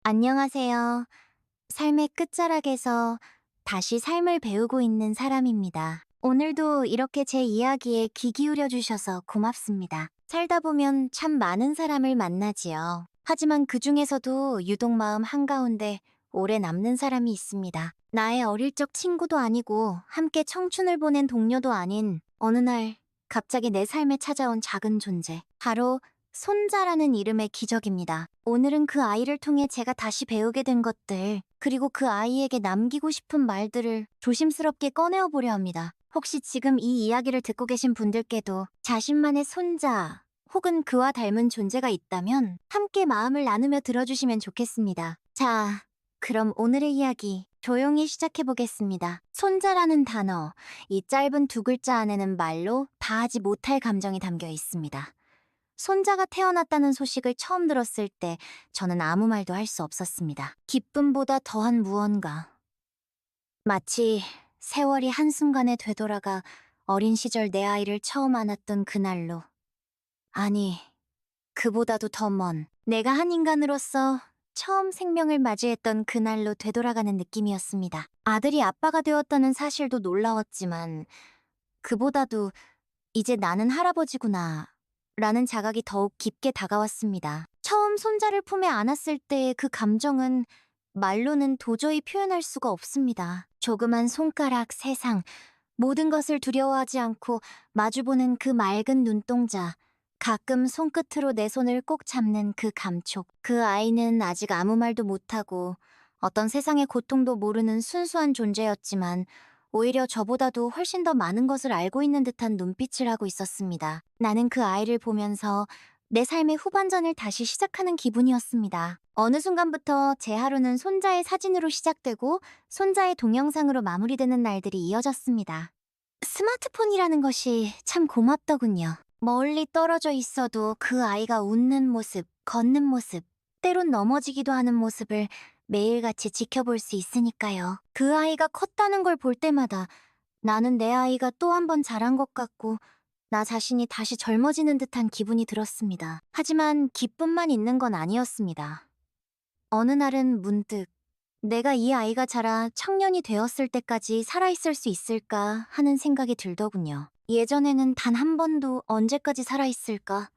안녕하세요. 삶의 끝자락에서 다시 삶을 배우고 있는 사람입니다. 오늘도 이렇게 제 이야기에 귀 기울여 주셔서 고맙습니다. 살다 보면 참 많은 사람을 만나지요. 하지만 그 중에서도 유독 마음 한가운데 오래 남는 사람이 있습니다. 나의 어릴 적 친구도 아니고 함께 청춘을 보낸 동료도 아닌 어느 날 갑자기 내 삶에 찾아온 작은 존재. 바로 손자라는 이름의 기적입니다. 오늘은 그 아이를 통해 제가 다시 배우게 된 것들, 그리고 그 아이에게 남기고 싶은 말들을 조심스럽게 꺼내어 보려 합니다. 혹시 지금 이 이야기를 듣고 계신 분들께도 자신만의 손자 혹은 그와 닮은 존재가 있다면 함께 마음을 나누며 들어주시면 좋겠습니다. 자, 그럼 오늘의 이야기 조용히 시작해 보겠습니다. 손자라는 단어, 이 짧은 두 글자 안에는 말로 다하지 못할 감정이 담겨 있습니다. 손자가 태어났다는 소식을 처음 들었을 때 저는 아무 말도 할 수 없었습니다. 기쁨보다 더한 무언가. 마치 세월이 한순간에 되돌아가 어린 시절 내 아이를 처음 안았던 그날로. 아니, 그보다도 더 먼 내가 한 인간으로서 처음 생명을 맞이했던 그날로 되돌아가는 느낌이었습니다. 아들이 아빠가 되었다는 사실도 놀라웠지만 그보다도 이제 나는 할아버지구나 라는 자각이 더욱 깊게 다가왔습니다. 처음 손자를 품에 안았을 때의 그 감정은 말로는 도저히 표현할 수가 없습니다. 조그만 손가락, 세상, 모든 것을 두려워하지 않고 마주보는 그 맑은 눈동자, 가끔 손끝으로 내 손을 꼭 잡는 그 감촉. 그 아이는 아직 아무 말도 못하고 어떤 세상의 고통도 모르는 순수한 존재였지만 오히려 저보다도 훨씬 더 많은 것을 알고 있는 듯한 눈빛을 하고 있었습니다. 나는 그 아이를 보면서 내 삶의 후반전을 다시 시작하는 기분이었습니다. 어느 순간부터 제 하루는 손자의 사진으로 시작되고 손자의 동영상으로 마무리되는 날들이 이어졌습니다. 스마트폰이라는 것이 참 고맙더군요. 멀리 떨어져 있어도 그 아이가 웃는 모습, 걷는 모습, 때론 넘어지기도 하는 모습을 매일같이 지켜볼 수 있으니까요. 그 아이가 컸다는 걸 볼 때마다 나는 내 아이가 또 한 번 자란 것 같고 나 자신이 다시 젊어지는 듯한 기분이 들었습니다. 하지만 기쁨만 있는 건 아니었습니다. 어느 날은 문득 내가 이 아이가 자라 청년이 되었을 때까지 살아있을 수 있을까 하는 생각이 들더군요. 예전에는 단 한 번도 언제까지 살아있을까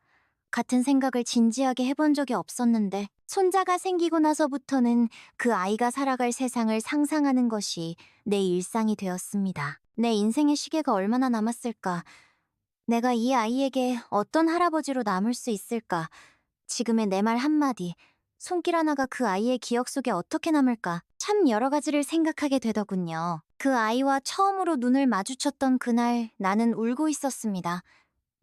같은 생각을 진지하게 해본 적이 없었는데 손자가 생기고 나서부터는 그 아이가 살아갈 세상을 상상하는 것이 내 일상이 되었습니다. 내 인생의 시계가 얼마나 남았을까? 내가 이 아이에게 어떤 할아버지로 남을 수 있을까? 지금의 내 말 한마디, 손길 하나가 그 아이의 기억 속에 어떻게 남을까? 참 여러 가지를 생각하게 되더군요. 그 아이와 처음으로 눈을 마주쳤던 그날 나는 울고 있었습니다.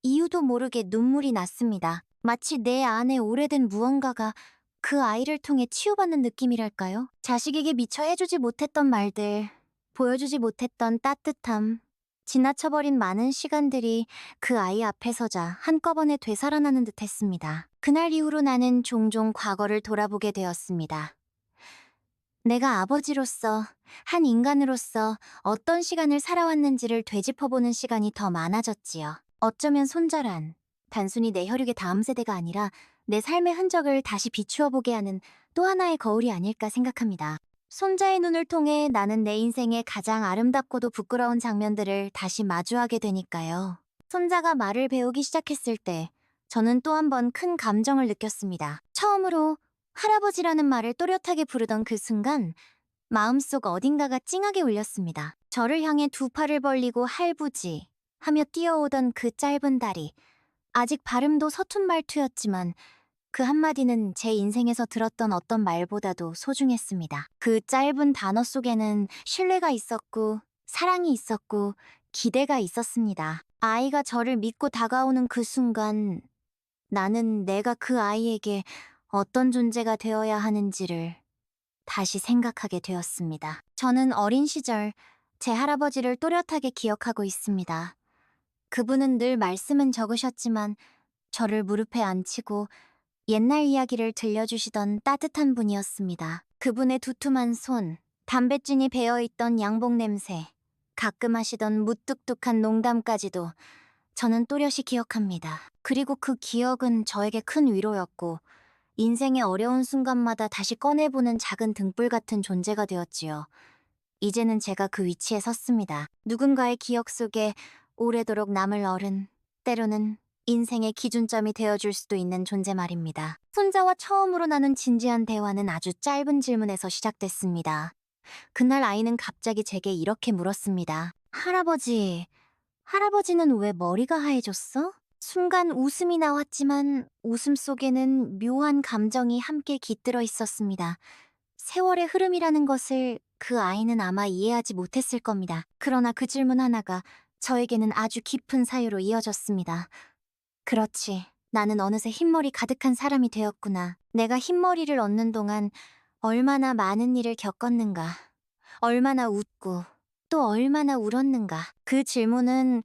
이유도 모르게 눈물이 났습니다. 마치 내 안에 오래된 무언가가 그 아이를 통해 치유받는 느낌이랄까요? 자식에게 미처 해주지 못했던 말들, 보여주지 못했던 따뜻함, 지나쳐버린 많은 시간들이 그 아이 앞에 서자 한꺼번에 되살아나는 듯 했습니다. 그날 이후로 나는 종종 과거를 돌아보게 되었습니다. 내가 아버지로서, 한 인간으로서 어떤 시간을 살아왔는지를 되짚어보는 시간이 더 많아졌지요. 어쩌면 손자란 단순히 내 혈육의 다음 세대가 아니라 내 삶의 흔적을 다시 비추어 보게 하는 또 하나의 거울이 아닐까 생각합니다. 손자의 눈을 통해 나는 내 인생의 가장 아름답고도 부끄러운 장면들을 다시 마주하게 되니까요. 손자가 말을 배우기 시작했을 때 저는 또 한 번 큰 감정을 느꼈습니다. 처음으로 할아버지라는 말을 또렷하게 부르던 그 순간 마음속 어딘가가 찡하게 울렸습니다. 저를 향해 두 팔을 벌리고 할부지 하며 뛰어오던 그 짧은 다리. 아직 발음도 서툰 말투였지만 그 한마디는 제 인생에서 들었던 어떤 말보다도 소중했습니다. 그 짧은 단어 속에는 신뢰가 있었고 사랑이 있었고 기대가 있었습니다. 아이가 저를 믿고 다가오는 그 순간 나는 내가 그 아이에게 어떤 존재가 되어야 하는지를 다시 생각하게 되었습니다. 저는 어린 시절 제 할아버지를 또렷하게 기억하고 있습니다. 그분은 늘 말씀은 적으셨지만 저를 무릎에 앉히고 옛날 이야기를 들려주시던 따뜻한 분이었습니다. 그분의 두툼한 손, 담뱃진이 배어있던 양복 냄새, 가끔 하시던 무뚝뚝한 농담까지도 저는 또렷이 기억합니다. 그리고 그 기억은 저에게 큰 위로였고 인생의 어려운 순간마다 다시 꺼내보는 작은 등불 같은 존재가 되었지요. 이제는 제가 그 위치에 섰습니다. 누군가의 기억 속에 오래도록 남을 어른, 때로는 인생의 기준점이 되어줄 수도 있는 존재 말입니다. 손자와 처음으로 나눈 진지한 대화는 아주 짧은 질문에서 시작됐습니다. 그날 아이는 갑자기 제게 이렇게 물었습니다. 할아버지는 왜 머리가 하얘졌어? 순간 웃음이 나왔지만 웃음 속에는 묘한 감정이 함께 깃들어 있었습니다. 세월의 흐름이라는 것을 그 아이는 아마 이해하지 못했을 겁니다. 그러나 그 질문 하나가 저에게는 아주 깊은 사유로 이어졌습니다. 그렇지. 나는 어느새 흰머리 가득한 사람이 되었구나. 내가 흰머리를 얻는 동안 얼마나 많은 일을 겪었는가. 얼마나 웃고 또 얼마나 울었는가. 그 질문은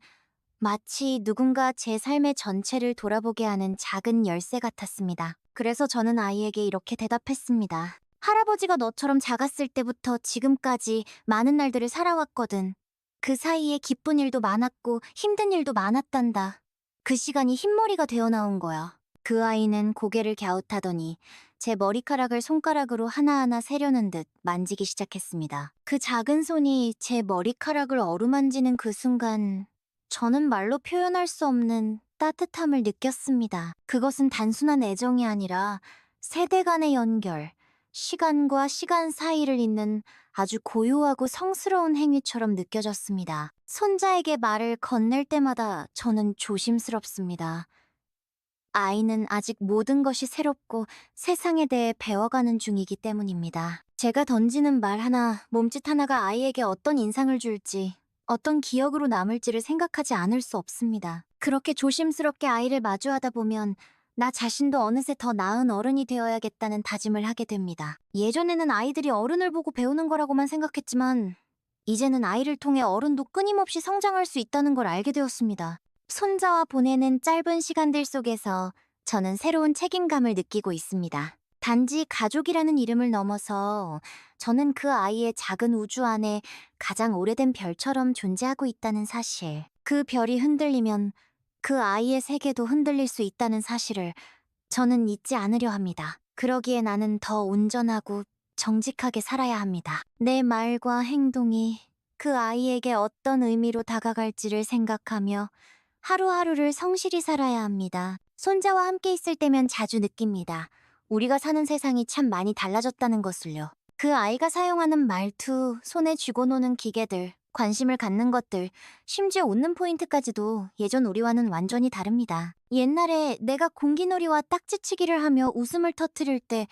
마치 누군가 제 삶의 전체를 돌아보게 하는 작은 열쇠 같았습니다. 그래서 저는 아이에게 이렇게 대답했습니다. 할아버지가 너처럼 작았을 때부터 지금까지 많은 날들을 살아왔거든. 그 사이에 기쁜 일도 많았고 힘든 일도 많았단다. 그 시간이 흰머리가 되어 나온 거야. 그 아이는 고개를 갸웃하더니 제 머리카락을 손가락으로 하나하나 세려는 듯 만지기 시작했습니다. 그 작은 손이 제 머리카락을 어루만지는 그 순간 저는 말로 표현할 수 없는 따뜻함을 느꼈습니다. 그것은 단순한 애정이 아니라 세대 간의 연결, 시간과 시간 사이를 잇는 아주 고요하고 성스러운 행위처럼 느껴졌습니다. 손자에게 말을 건넬 때마다 저는 조심스럽습니다. 아이는 아직 모든 것이 새롭고 세상에 대해 배워가는 중이기 때문입니다. 제가 던지는 말 하나, 몸짓 하나가 아이에게 어떤 인상을 줄지, 어떤 기억으로 남을지를 생각하지 않을 수 없습니다. 그렇게 조심스럽게 아이를 마주하다 보면 나 자신도 어느새 더 나은 어른이 되어야겠다는 다짐을 하게 됩니다. 예전에는 아이들이 어른을 보고 배우는 거라고만 생각했지만 이제는 아이를 통해 어른도 끊임없이 성장할 수 있다는 걸 알게 되었습니다. 손자와 보내는 짧은 시간들 속에서 저는 새로운 책임감을 느끼고 있습니다. 단지 가족이라는 이름을 넘어서 저는 그 아이의 작은 우주 안에 가장 오래된 별처럼 존재하고 있다는 사실. 그 별이 흔들리면 그 아이의 세계도 흔들릴 수 있다는 사실을 저는 잊지 않으려 합니다. 그러기에 나는 더 온전하고 정직하게 살아야 합니다. 내 말과 행동이 그 아이에게 어떤 의미로 다가갈지를 생각하며 하루하루를 성실히 살아야 합니다. 손자와 함께 있을 때면 자주 느낍니다. 우리가 사는 세상이 참 많이 달라졌다는 것을요. 그 아이가 사용하는 말투, 손에 쥐고 노는 기계들, 관심을 갖는 것들, 심지어 웃는 포인트까지도 예전 우리와는 완전히 다릅니다. 옛날에 내가 공기놀이와 딱지치기를 하며 웃음을 터뜨릴 때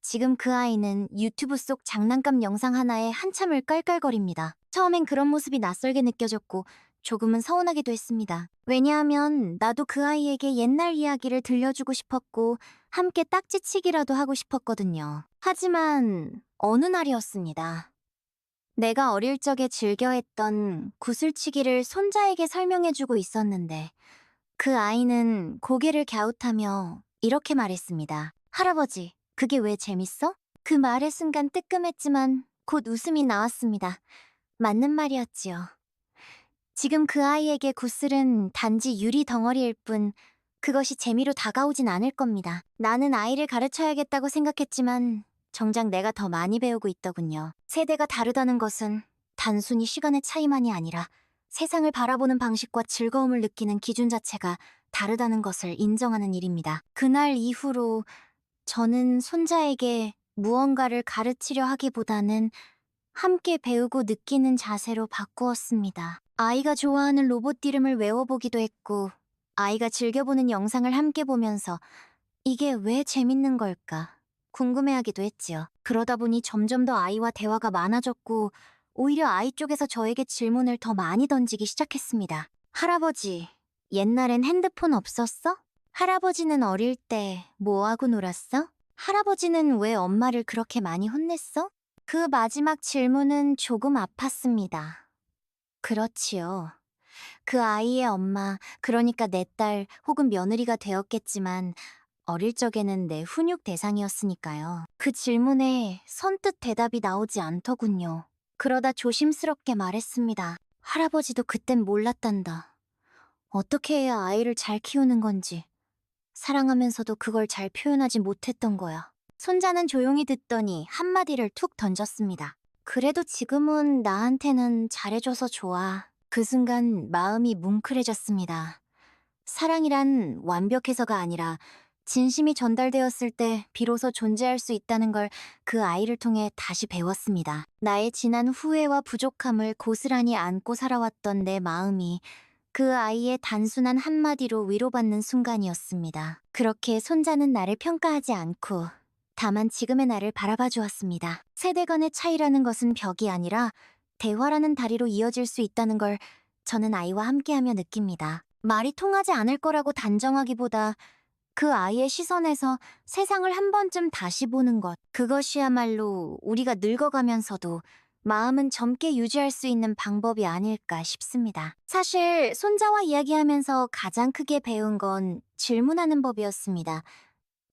지금 그 아이는 유튜브 속 장난감 영상 하나에 한참을 깔깔거립니다. 처음엔 그런 모습이 낯설게 느껴졌고 조금은 서운하기도 했습니다. 왜냐하면 나도 그 아이에게 옛날 이야기를 들려주고 싶었고 함께 딱지치기라도 하고 싶었거든요. 하지만 어느 날이었습니다. 내가 어릴 적에 즐겨했던 구슬치기를 손자에게 설명해주고 있었는데 그 아이는 고개를 갸웃하며 이렇게 말했습니다. 할아버지, 그게 왜 재밌어? 그 말의 순간 뜨끔했지만 곧 웃음이 나왔습니다. 맞는 말이었지요. 지금 그 아이에게 구슬은 단지 유리 덩어리일 뿐 그것이 재미로 다가오진 않을 겁니다. 나는 아이를 가르쳐야겠다고 생각했지만 정작 내가 더 많이 배우고 있더군요. 세대가 다르다는 것은 단순히 시간의 차이만이 아니라 세상을 바라보는 방식과 즐거움을 느끼는 기준 자체가 다르다는 것을 인정하는 일입니다. 그날 이후로 저는 손자에게 무언가를 가르치려 하기보다는 함께 배우고 느끼는 자세로 바꾸었습니다. 아이가 좋아하는 로봇 이름을 외워보기도 했고 아이가 즐겨보는 영상을 함께 보면서 이게 왜 재밌는 걸까 궁금해하기도 했지요. 그러다 보니 점점 더 아이와 대화가 많아졌고 오히려 아이 쪽에서 저에게 질문을 더 많이 던지기 시작했습니다. 할아버지, 옛날엔 핸드폰 없었어? 할아버지는 어릴 때 뭐하고 놀았어? 할아버지는 왜 엄마를 그렇게 많이 혼냈어? 그 마지막 질문은 조금 아팠습니다. 그렇지요. 그 아이의 엄마, 그러니까 내 딸 혹은 며느리가 되었겠지만 어릴 적에는 내 훈육 대상이었으니까요. 그 질문에 선뜻 대답이 나오지 않더군요. 그러다 조심스럽게 말했습니다. 할아버지도 그땐 몰랐단다. 어떻게 해야 아이를 잘 키우는 건지, 사랑하면서도 그걸 잘 표현하지 못했던 거야. 손자는 조용히 듣더니 한마디를 툭 던졌습니다. 그래도 지금은 나한테는 잘해줘서 좋아. 그 순간 마음이 뭉클해졌습니다. 사랑이란 완벽해서가 아니라 진심이 전달되었을 때 비로소 존재할 수 있다는 걸 그 아이를 통해 다시 배웠습니다. 나의 지난 후회와 부족함을 고스란히 안고 살아왔던 내 마음이 그 아이의 단순한 한마디로 위로받는 순간이었습니다. 그렇게 손자는 나를 평가하지 않고 다만 지금의 나를 바라봐 주었습니다. 세대 간의 차이라는 것은 벽이 아니라 대화라는 다리로 이어질 수 있다는 걸 저는 아이와 함께하며 느낍니다. 말이 통하지 않을 거라고 단정하기보다 그 아이의 시선에서 세상을 한 번쯤 다시 보는 것, 그것이야말로 우리가 늙어가면서도 마음은 젊게 유지할 수 있는 방법이 아닐까 싶습니다. 사실 손자와 이야기하면서 가장 크게 배운 건 질문하는 법이었습니다.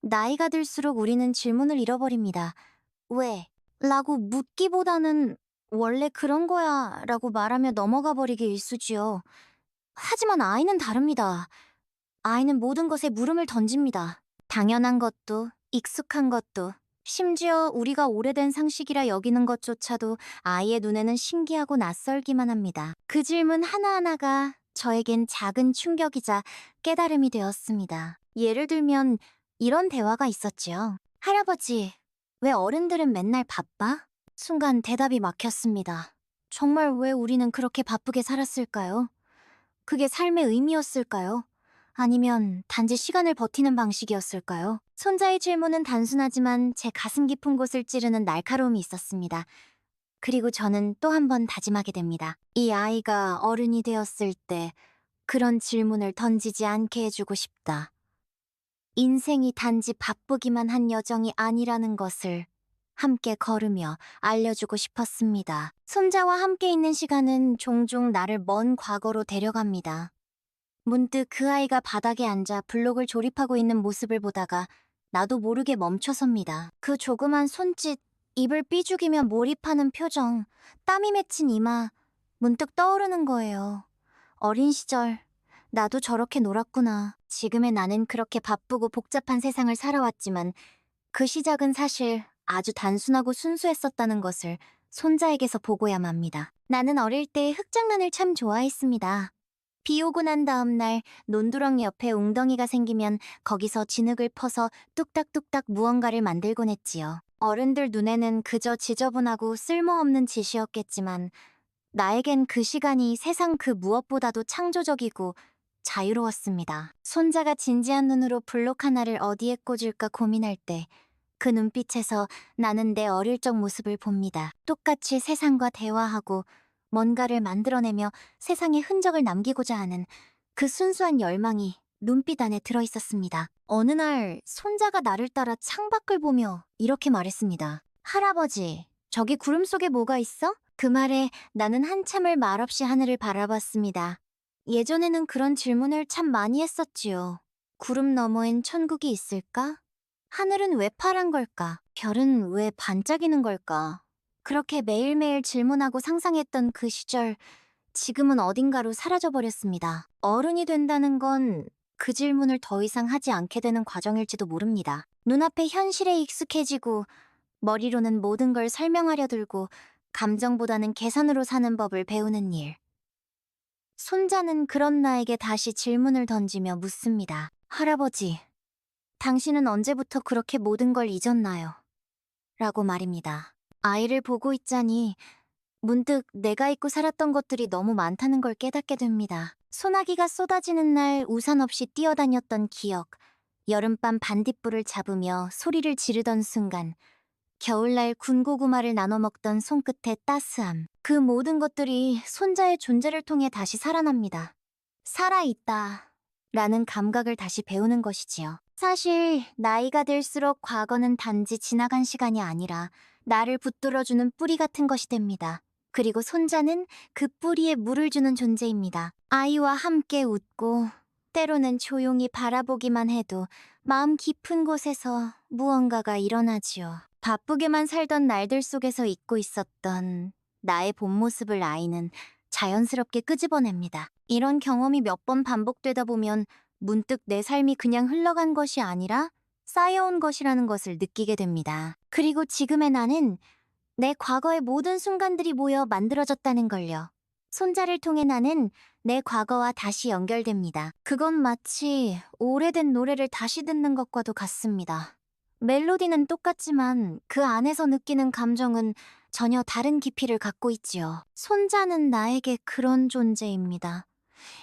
나이가 들수록 우리는 질문을 잃어버립니다. 왜? 라고 묻기보다는 원래 그런 거야 라고 말하며 넘어가 버리기 일쑤지요. 하지만 아이는 다릅니다. 아이는 모든 것에 물음을 던집니다. 당연한 것도, 익숙한 것도, 심지어 우리가 오래된 상식이라 여기는 것조차도 아이의 눈에는 신기하고 낯설기만 합니다. 그 질문 하나하나가 저에겐 작은 충격이자 깨달음이 되었습니다. 예를 들면 이런 대화가 있었지요. 할아버지, 왜 어른들은 맨날 바빠? 순간 대답이 막혔습니다. 정말 왜 우리는 그렇게 바쁘게 살았을까요? 그게 삶의 의미였을까요? 아니면 단지 시간을 버티는 방식이었을까요? 손자의 질문은 단순하지만 제 가슴 깊은 곳을 찌르는 날카로움이 있었습니다. 그리고 저는 또 한 번 다짐하게 됩니다. 이 아이가 어른이 되었을 때 그런 질문을 던지지 않게 해주고 싶다. 인생이 단지 바쁘기만 한 여정이 아니라는 것을 함께 걸으며 알려주고 싶었습니다. 손자와 함께 있는 시간은 종종 나를 먼 과거로 데려갑니다. 문득 그 아이가 바닥에 앉아 블록을 조립하고 있는 모습을 보다가 나도 모르게 멈춰섭니다. 그 조그만 손짓, 입을 삐죽이며 몰입하는 표정, 땀이 맺힌 이마, 문득 떠오르는 거예요. 어린 시절, 나도 저렇게 놀았구나. 지금의 나는 그렇게 바쁘고 복잡한 세상을 살아왔지만 그 시작은 사실 아주 단순하고 순수했었다는 것을 손자에게서 보고야 맙니다. 나는 어릴 때 흙장난을 참 좋아했습니다. 비 오고 난 다음 날 논두렁 옆에 웅덩이가 생기면 거기서 진흙을 퍼서 뚝딱뚝딱 무언가를 만들곤 했지요. 어른들 눈에는 그저 지저분하고 쓸모없는 짓이었겠지만 나에겐 그 시간이 세상 그 무엇보다도 창조적이고 자유로웠습니다. 손자가 진지한 눈으로 블록 하나를 어디에 꽂을까 고민할 때 그 눈빛에서 나는 내 어릴 적 모습을 봅니다. 똑같이 세상과 대화하고 뭔가를 만들어내며 세상에 흔적을 남기고자 하는 그 순수한 열망이 눈빛 안에 들어있었습니다. 어느 날 손자가 나를 따라 창밖을 보며 이렇게 말했습니다. 할아버지, 저기 구름 속에 뭐가 있어? 그 말에 나는 한참을 말없이 하늘을 바라봤습니다. 예전에는 그런 질문을 참 많이 했었지요. 구름 너머엔 천국이 있을까? 하늘은 왜 파란 걸까? 별은 왜 반짝이는 걸까? 그렇게 매일매일 질문하고 상상했던 그 시절, 지금은 어딘가로 사라져버렸습니다. 어른이 된다는 건 그 질문을 더 이상 하지 않게 되는 과정일지도 모릅니다. 눈앞에 현실에 익숙해지고 머리로는 모든 걸 설명하려 들고 감정보다는 계산으로 사는 법을 배우는 일. 손자는 그런 나에게 다시 질문을 던지며 묻습니다. 할아버지, 당신은 언제부터 그렇게 모든 걸 잊었나요? 라고 말입니다. 아이를 보고 있자니 문득 내가 잊고 살았던 것들이 너무 많다는 걸 깨닫게 됩니다. 소나기가 쏟아지는 날 우산 없이 뛰어다녔던 기억, 여름밤 반딧불을 잡으며 소리를 지르던 순간, 겨울날 군고구마를 나눠 먹던 손끝의 따스함, 그 모든 것들이 손자의 존재를 통해 다시 살아납니다. 살아있다 라는 감각을 다시 배우는 것이지요. 사실 나이가 들수록 과거는 단지 지나간 시간이 아니라 나를 붙들어주는 뿌리 같은 것이 됩니다. 그리고 손자는 그 뿌리에 물을 주는 존재입니다. 아이와 함께 웃고 때로는 조용히 바라보기만 해도 마음 깊은 곳에서 무언가가 일어나지요. 바쁘게만 살던 날들 속에서 잊고 있었던 나의 본 모습을 아이는 자연스럽게 끄집어냅니다. 이런 경험이 몇 번 반복되다 보면 문득 내 삶이 그냥 흘러간 것이 아니라 쌓여온 것이라는 것을 느끼게 됩니다. 그리고 지금의 나는 내 과거의 모든 순간들이 모여 만들어졌다는 걸요. 손자를 통해 나는 내 과거와 다시 연결됩니다. 그건 마치 오래된 노래를 다시 듣는 것과도 같습니다. 멜로디는 똑같지만 그 안에서 느끼는 감정은 전혀 다른 깊이를 갖고 있지요. 손자는 나에게 그런 존재입니다.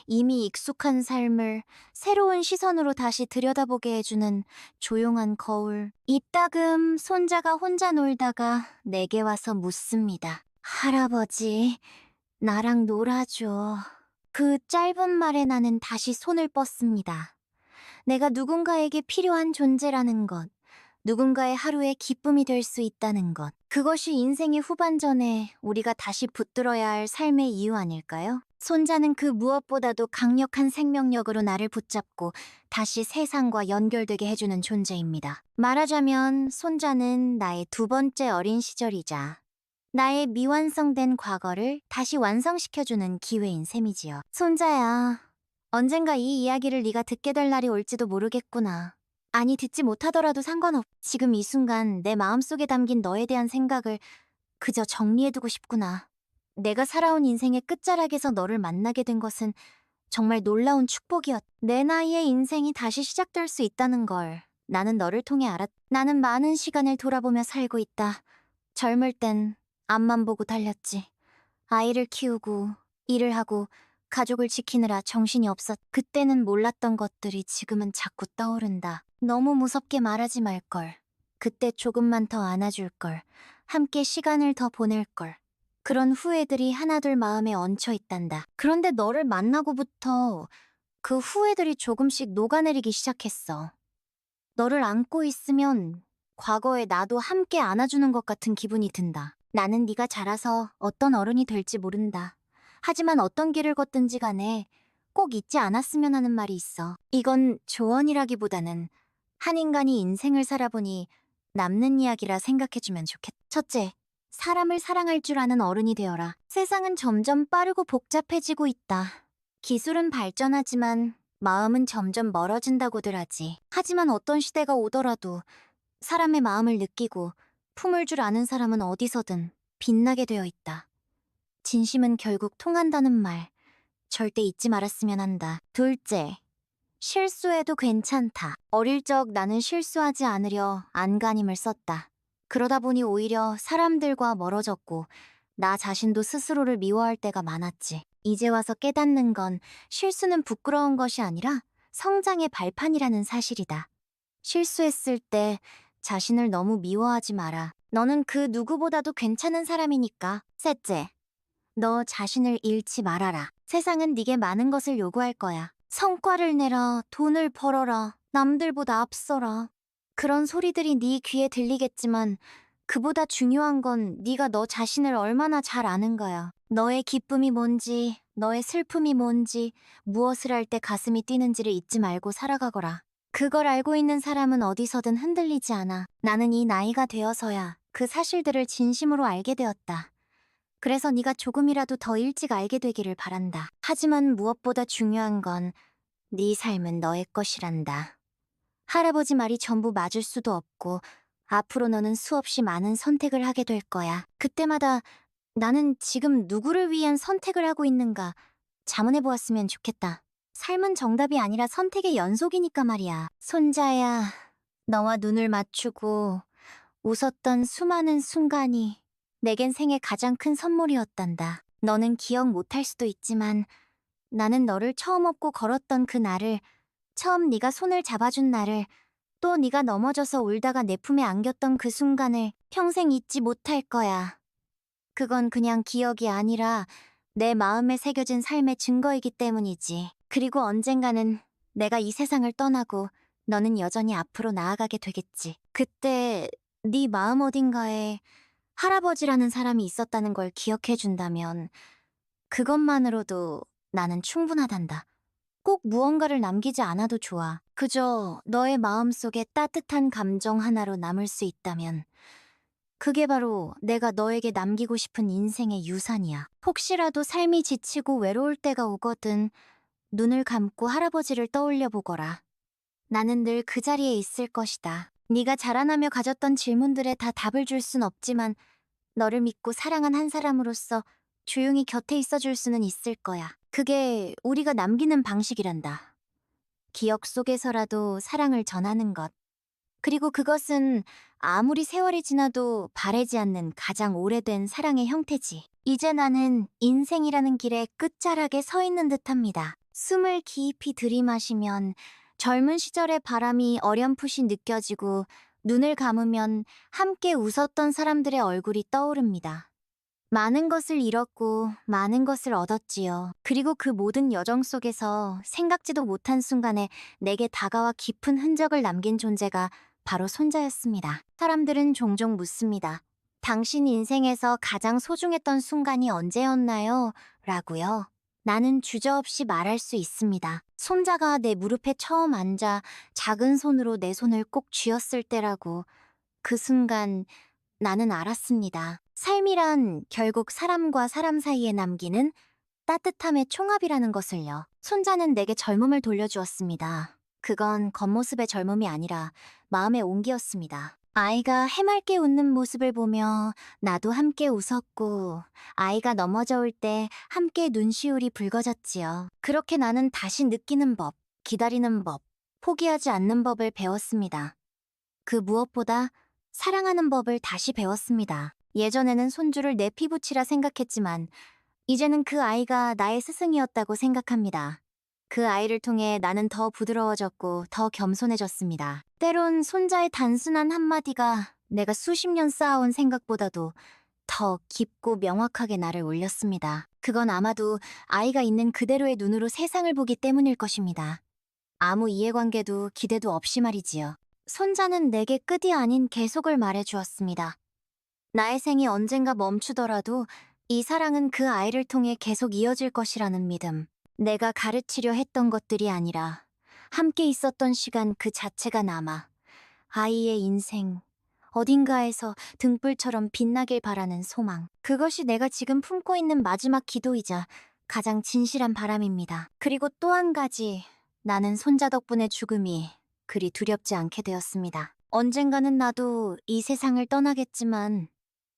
이미 익숙한 삶을 새로운 시선으로 다시 들여다보게 해주는 조용한 거울. 이따금 손자가 혼자 놀다가 내게 와서 묻습니다. 할아버지, 나랑 놀아줘. 그 짧은 말에 나는 다시 손을 뻗습니다. 내가 누군가에게 필요한 존재라는 것, 누군가의 하루의 기쁨이 될 수 있다는 것. 그것이 인생의 후반전에 우리가 다시 붙들어야 할 삶의 이유 아닐까요? 손자는 그 무엇보다도 강력한 생명력으로 나를 붙잡고 다시 세상과 연결되게 해주는 존재입니다. 말하자면 손자는 나의 두 번째 어린 시절이자 나의 미완성된 과거를 다시 완성시켜주는 기회인 셈이지요. 손자야, 언젠가 이 이야기를 네가 듣게 될 날이 올지도 모르겠구나. 아니, 듣지 못하더라도 상관없. 지금 이 순간 내 마음속에 담긴 너에 대한 생각을 그저 정리해두고 싶구나. 내가 살아온 인생의 끝자락에서 너를 만나게 된 것은 정말 놀라운 축복이었. 내 나이에 인생이 다시 시작될 수 있다는 걸 나는 너를 통해 알았. 나는 많은 시간을 돌아보며 살고 있다. 젊을 땐 앞만 보고 달렸지. 아이를 키우고 일을 하고 가족을 지키느라 정신이 없었. 그때는 몰랐던 것들이 지금은 자꾸 떠오른다. 너무 무섭게 말하지 말걸. 그때 조금만 더 안아줄걸. 함께 시간을 더 보낼걸. 그런 후회들이 하나둘 마음에 얹혀 있단다. 그런데 너를 만나고부터 그 후회들이 조금씩 녹아내리기 시작했어. 너를 안고 있으면 과거의 나도 함께 안아주는 것 같은 기분이 든다. 나는 네가 자라서 어떤 어른이 될지 모른다. 하지만 어떤 길을 걷든지 간에 꼭 잊지 않았으면 하는 말이 있어. 이건 조언이라기보다는 한 인간이 인생을 살아보니 남는 이야기라 생각해주면 좋겠다. 첫째, 사람을 사랑할 줄 아는 어른이 되어라. 세상은 점점 빠르고 복잡해지고 있다. 기술은 발전하지만 마음은 점점 멀어진다고들 하지. 하지만 어떤 시대가 오더라도 사람의 마음을 느끼고 품을 줄 아는 사람은 어디서든 빛나게 되어 있다. 진심은 결국 통한다는 말, 절대 잊지 말았으면 한다. 둘째, 실수해도 괜찮다. 어릴 적 나는 실수하지 않으려 안간힘을 썼다. 그러다 보니 오히려 사람들과 멀어졌고 나 자신도 스스로를 미워할 때가 많았지. 이제 와서 깨닫는 건 실수는 부끄러운 것이 아니라 성장의 발판이라는 사실이다. 실수했을 때 자신을 너무 미워하지 마라. 너는 그 누구보다도 괜찮은 사람이니까. 셋째, 너 자신을 잃지 말아라. 세상은 네게 많은 것을 요구할 거야. 성과를 내라, 돈을 벌어라, 남들보다 앞서라. 그런 소리들이 네 귀에 들리겠지만 그보다 중요한 건 네가 너 자신을 얼마나 잘 아는가야. 너의 기쁨이 뭔지, 너의 슬픔이 뭔지, 무엇을 할 때 가슴이 뛰는지를 잊지 말고 살아가거라. 그걸 알고 있는 사람은 어디서든 흔들리지 않아. 나는 이 나이가 되어서야 그 사실들을 진심으로 알게 되었다. 그래서 네가 조금이라도 더 일찍 알게 되기를 바란다. 하지만 무엇보다 중요한 건 네 삶은 너의 것이란다. 할아버지 말이 전부 맞을 수도 없고 앞으로 너는 수없이 많은 선택을 하게 될 거야. 그때마다 나는 지금 누구를 위한 선택을 하고 있는가 자문해 보았으면 좋겠다. 삶은 정답이 아니라 선택의 연속이니까 말이야. 손자야, 너와 눈을 맞추고 웃었던 수많은 순간이 내겐 생애 가장 큰 선물이었단다. 너는 기억 못할 수도 있지만 나는 너를 처음 업고 걸었던 그 날을, 처음 네가 손을 잡아준 날을, 또 네가 넘어져서 울다가 내 품에 안겼던 그 순간을 평생 잊지 못할 거야. 그건 그냥 기억이 아니라 내 마음에 새겨진 삶의 증거이기 때문이지. 그리고 언젠가는 내가 이 세상을 떠나고 너는 여전히 앞으로 나아가게 되겠지. 그때 네 마음 어딘가에 할아버지라는 사람이 있었다는 걸 기억해준다면 그것만으로도 나는 충분하단다. 꼭 무언가를 남기지 않아도 좋아. 그저 너의 마음속에 따뜻한 감정 하나로 남을 수 있다면 그게 바로 내가 너에게 남기고 싶은 인생의 유산이야. 혹시라도 삶이 지치고 외로울 때가 오거든 눈을 감고 할아버지를 떠올려 보거라. 나는 늘 그 자리에 있을 것이다. 네가 자라나며 가졌던 질문들에 다 답을 줄 순 없지만 너를 믿고 사랑한 한 사람으로서 조용히 곁에 있어줄 수는 있을 거야. 그게 우리가 남기는 방식이란다. 기억 속에서라도 사랑을 전하는 것. 그리고 그것은 아무리 세월이 지나도 바래지 않는 가장 오래된 사랑의 형태지. 이제 나는 인생이라는 길의 끝자락에 서 있는 듯합니다. 숨을 깊이 들이마시면 젊은 시절의 바람이 어렴풋이 느껴지고 눈을 감으면 함께 웃었던 사람들의 얼굴이 떠오릅니다. 많은 것을 잃었고 많은 것을 얻었지요. 그리고 그 모든 여정 속에서 생각지도 못한 순간에 내게 다가와 깊은 흔적을 남긴 존재가 바로 손자였습니다. 사람들은 종종 묻습니다. 당신 인생에서 가장 소중했던 순간이 언제였나요? 라고요. 나는 주저없이 말할 수 있습니다. 손자가 내 무릎에 처음 앉아 작은 손으로 내 손을 꼭 쥐었을 때라고. 그 순간 나는 알았습니다. 삶이란 결국 사람과 사람 사이에 남기는 따뜻함의 총합이라는 것을요. 손자는 내게 젊음을 돌려주었습니다. 그건 겉모습의 젊음이 아니라 마음의 온기였습니다. 아이가 해맑게 웃는 모습을 보며 나도 함께 웃었고, 아이가 넘어져 올 때 함께 눈시울이 붉어졌지요. 그렇게 나는 다시 느끼는 법, 기다리는 법, 포기하지 않는 법을 배웠습니다. 그 무엇보다 사랑하는 법을 다시 배웠습니다. 예전에는 손주를 내 피부치라 생각했지만 이제는 그 아이가 나의 스승이었다고 생각합니다. 그 아이를 통해 나는 더 부드러워졌고 더 겸손해졌습니다. 때론 손자의 단순한 한마디가 내가 수십 년 쌓아온 생각보다도 더 깊고 명확하게 나를 울렸습니다. 그건 아마도 아이가 있는 그대로의 눈으로 세상을 보기 때문일 것입니다. 아무 이해관계도 기대도 없이 말이지요. 손자는 내게 끝이 아닌 계속을 말해주었습니다. 나의 생이 언젠가 멈추더라도 이 사랑은 그 아이를 통해 계속 이어질 것이라는 믿음. 내가 가르치려 했던 것들이 아니라 함께 있었던 시간 그 자체가 남아 아이의 인생, 어딘가에서 등불처럼 빛나길 바라는 소망. 그것이 내가 지금 품고 있는 마지막 기도이자 가장 진실한 바람입니다. 그리고 또 한 가지, 나는 손자 덕분에 죽음이 그리 두렵지 않게 되었습니다. 언젠가는 나도 이 세상을 떠나겠지만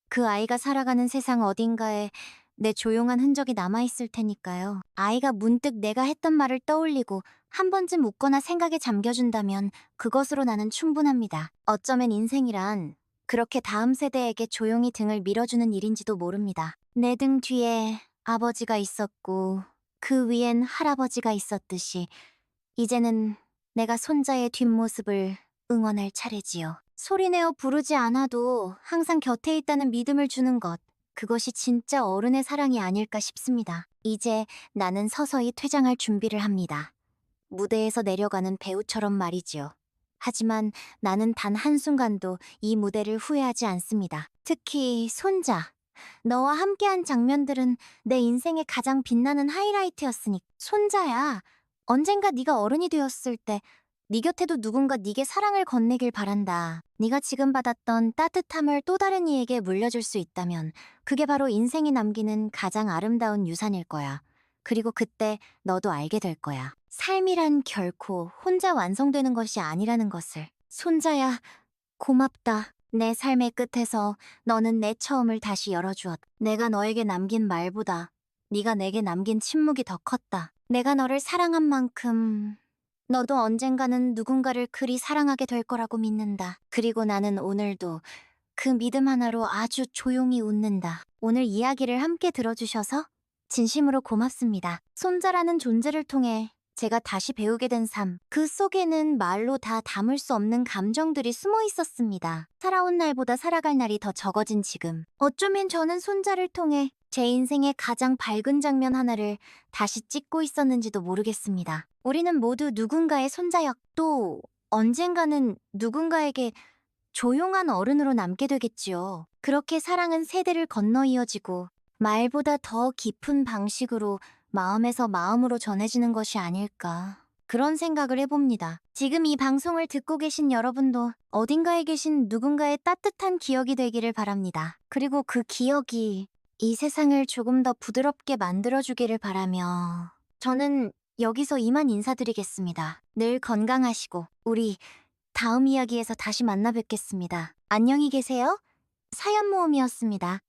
그 아이가 살아가는 세상 어딘가에 내 조용한 흔적이 남아있을 테니까요. 아이가 문득 내가 했던 말을 떠올리고 한 번쯤 웃거나 생각에 잠겨준다면 그것으로 나는 충분합니다. 어쩌면 인생이란 그렇게 다음 세대에게 조용히 등을 밀어주는 일인지도 모릅니다. 내 등 뒤에 아버지가 있었고 그 위엔 할아버지가 있었듯이 이제는 내가 손자의 뒷모습을 응원할 차례지요. 소리내어 부르지 않아도 항상 곁에 있다는 믿음을 주는 것, 그것이 진짜 어른의 사랑이 아닐까 싶습니다. 이제 나는 서서히 퇴장할 준비를 합니다. 무대에서 내려가는 배우처럼 말이지요. 하지만 나는 단 한순간도 이 무대를 후회하지 않습니다. 특히 손자. 너와 함께한 장면들은 내 인생의 가장 빛나는 하이라이트였으니 손자야. 언젠가 네가 어른이 되었을 때 네 곁에도 누군가 네게 사랑을 건네길 바란다. 네가 지금 받았던 따뜻함을 또 다른 이에게 물려줄 수 있다면 그게 바로 인생이 남기는 가장 아름다운 유산일 거야. 그리고 그때 너도 알게 될 거야. 삶이란 결코 혼자 완성되는 것이 아니라는 것을. 손자야, 고맙다. 내 삶의 끝에서 너는 내 처음을 다시 열어주었다. 내가 너에게 남긴 말보다 네가 내게 남긴 침묵이 더 컸다. 내가 너를 사랑한 만큼 너도 언젠가는 누군가를 그리 사랑하게 될 거라고 믿는다. 그리고 나는 오늘도 그 믿음 하나로 아주 조용히 웃는다. 오늘 이야기를 함께 들어주셔서 진심으로 고맙습니다. 손자라는 존재를 통해 제가 다시 배우게 된 삶, 그 속에는 말로 다 담을 수 없는 감정들이 숨어 있었습니다. 살아온 날보다 살아갈 날이 더 적어진 지금. 어쩌면 저는 손자를 통해 제 인생의 가장 밝은 장면 하나를 다시 찍고 있었는지도 모르겠습니다. 우리는 모두 누군가의 손자였, 또 언젠가는 누군가에게 조용한 어른으로 남게 되겠지요. 그렇게 사랑은 세대를 건너 이어지고 말보다 더 깊은 방식으로 마음에서 마음으로 전해지는 것이 아닐까. 그런 생각을 해봅니다. 지금 이 방송을 듣고 계신 여러분도 어딘가에 계신 누군가의 따뜻한 기억이 되기를 바랍니다. 그리고 그 기억이 이 세상을 조금 더 부드럽게 만들어주기를 바라며 저는 여기서 이만 인사드리겠습니다. 늘 건강하시고 우리 다음 이야기에서 다시 만나 뵙겠습니다. 안녕히 계세요. 사연 모음이었습니다.